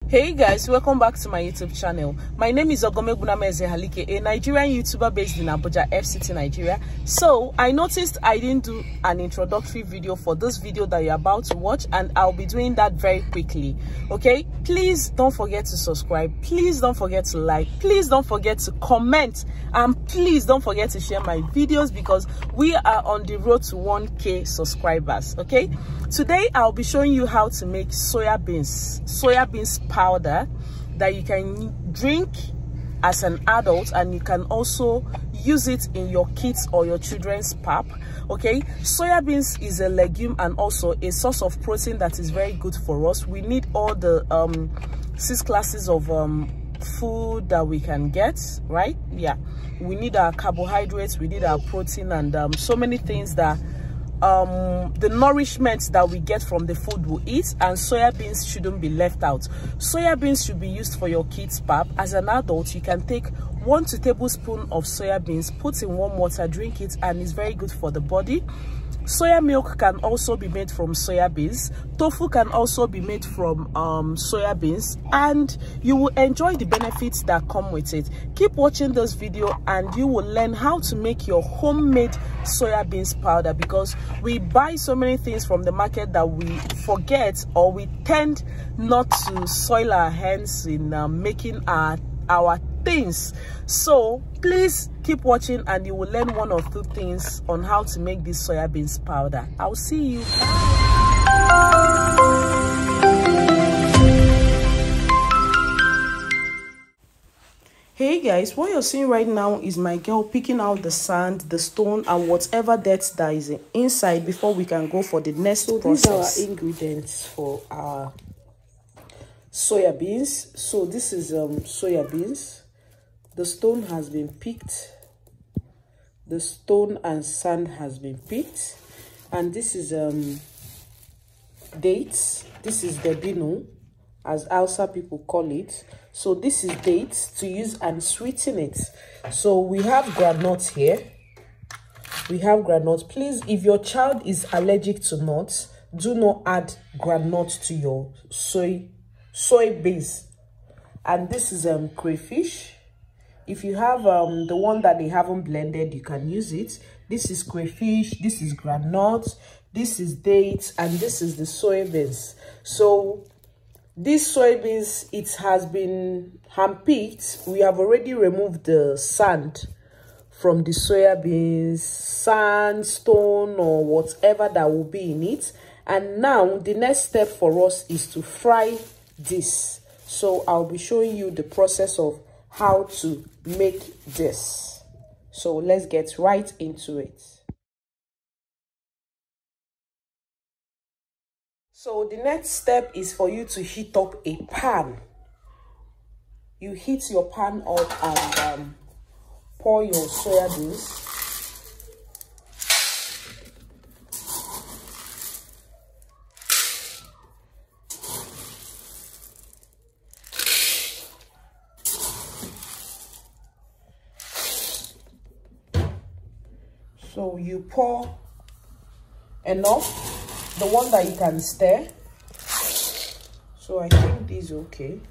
Hey guys, welcome back to my YouTube channel. My name is OGOM'S, a Nigerian YouTuber based in Abuja, FCT, Nigeria. So I noticed I didn't do an introductory video for this video that you're about to watch, and I'll be doing that very quickly. Okay, please don't forget to subscribe, please don't forget to like, please don't forget to comment, and please don't forget to share my videos because we are on the road to 1K subscribers. Okay, today I'll be showing you how to make soya beans powder that you can drink as an adult, and you can also use it in your kids or your children's pap. Okay, soya beans is a legume and also a source of protein that is very good for us. We need all the 6 classes of food that we can get, right? Yeah, we need our carbohydrates, we need our protein, and so many things that the nourishment that we get from the food we eat, and soya beans shouldn't be left out. Soya beans should be used for your kids' pap. As an adult, you can take 1 tablespoon of soya beans, put in warm water, drink it, and it's very good for the body. Soya milk can also be made from soya beans. Tofu can also be made from soya beans, and you will enjoy the benefits that come with it. Keep watching this video and you will learn how to make your homemade soya beans powder, because we buy so many things from the market that we forget, or we tend not to soil our hands in making our things. So please keep watching and you will learn 1 or 2 things on how to make this soya beans powder. I'll see you. Hey guys, what you're seeing right now is my girl picking out the sand, the stone, and whatever dirt that is inside before we can go for the next process. These are our ingredients for our soya beans. So this is soya beans. The stone has been picked. The stone and sand has been picked. And this is dates. This is debino, as Hausa people call it. So this is dates to use and sweeten it. So we have groundnuts here. We have groundnuts. Please, if your child is allergic to nuts, do not add groundnuts to your soy base. And this is crayfish. If you have the one that they haven't blended, you can use it. This is crayfish, this is groundnuts, this is dates, and this is the soybeans. So these soybeans, it has been hand-picked. We have already removed the sand from the soya beans, sand, stone, or whatever that will be in it. And now the next step for us is to fry this. So I'll be showing you the process of how to make this. So let's get right into it. So the next step is for you to heat up a pan. You heat your pan up and pour your soya beans. So you pour enough, the one that you can stir. So I think this is okay.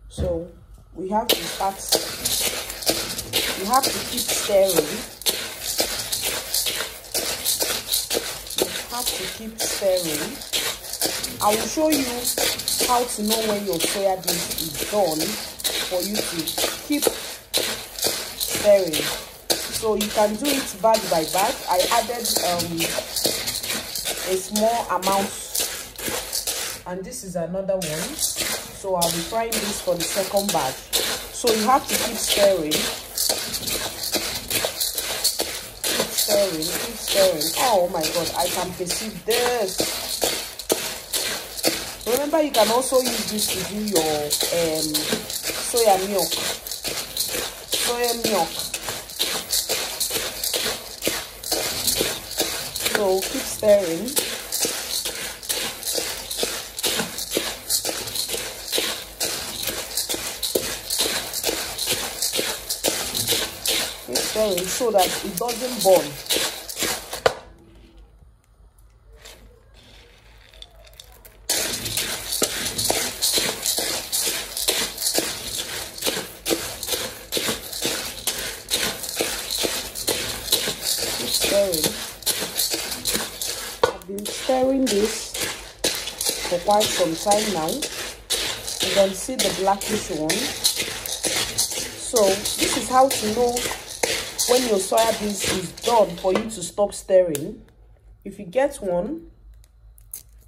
So we have to keep stirring. You have to keep stirring. I will show you how to know when your soya beans is done for you to keep stirring. So you can do it batch by batch. I added a small amount, and this is another one. So I'll be frying this for the second batch. So you have to keep stirring. Keep stirring, keep stirring. Oh my god, I can perceive this. Remember, you can also use this to do your soya milk. So keep stirring. Keep stirring so that it doesn't burn. for quite some time now. You can see the blackish one. So this is how to know when your soya beans is done for you to stop stirring. If you get one,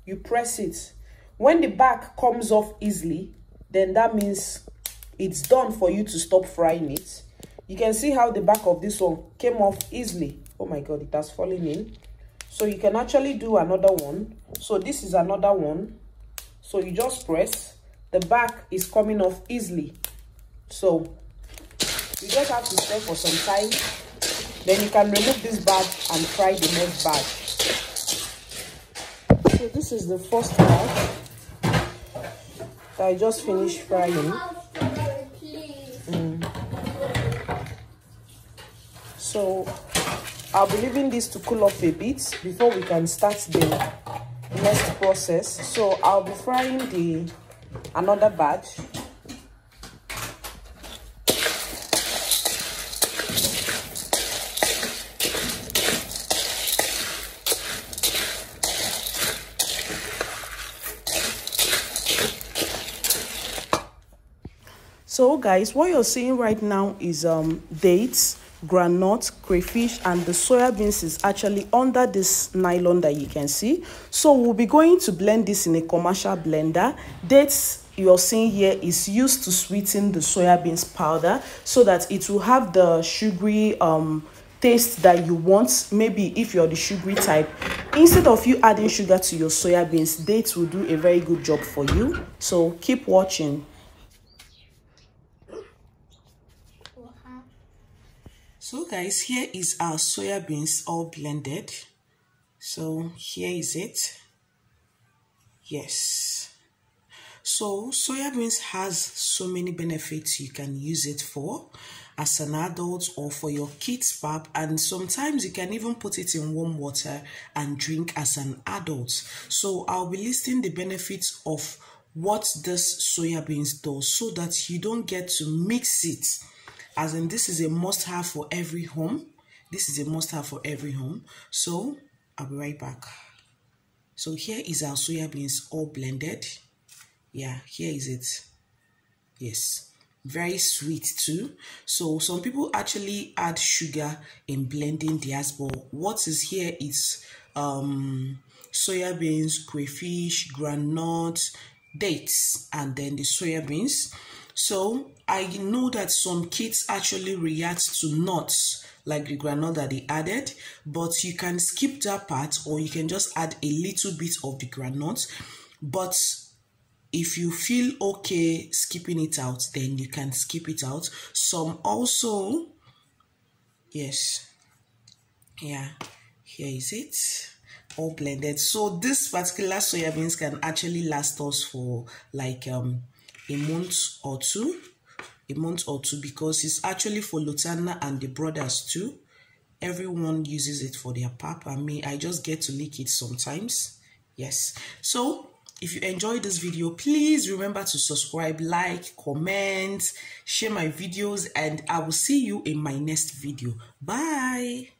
you press it. When the back comes off easily, then that means it's done for you to stop frying it. You can see how the back of this one came off easily. Oh my god, it has fallen in. So you can actually do another one. So this is another one. So you just press. The back is coming off easily. So you just have to stir for some time. Then you can remove this batch and fry the next batch. So this is the first batch that I just finished frying. So I'll be leaving this to cool off a bit before we can start the next process. So I'll be frying another batch. So guys, what you're seeing right now is dates, groundnut, crayfish, and the soya beans is actually under this nylon that you can see. So we'll be going to blend this in a commercial blender. Dates you're seeing here is used to sweeten the soya beans powder so that it will have the sugary taste that you want. Maybe if you're the sugary type, instead of you adding sugar to your soya beans, dates will do a very good job for you. So keep watching. So guys, here is our soya beans all blended. So here is it. Yes. So soya beans has so many benefits you can use it for as an adult or for your kids' pap, and sometimes you can even put it in warm water and drink as an adult. So I'll be listing the benefits of what this soya beans does so that you don't get to mix it. As in, this is a must-have for every home. This is a must-have for every home. So I'll be right back. So here is our soya beans all blended. Yeah, here is it. Yes, very sweet too. So some people actually add sugar in blending theirs, but what is here is soya beans, crayfish, groundnut, dates, and then the soya beans. So I know that some kids actually react to nuts like the groundnut that they added, but you can skip that part, or you can just add a little bit of the groundnut. But if you feel okay skipping it out, then you can skip it out. Some also, yes, yeah, here is it, all blended. So this particular soya beans can actually last us for like a month or two, because it's actually for LOTANNA and the brothers too. Everyone uses it for their pap, and me, I just get to lick it sometimes. Yes. So if you enjoyed this video, please remember to subscribe, like, comment, share my videos, and I will see you in my next video. Bye.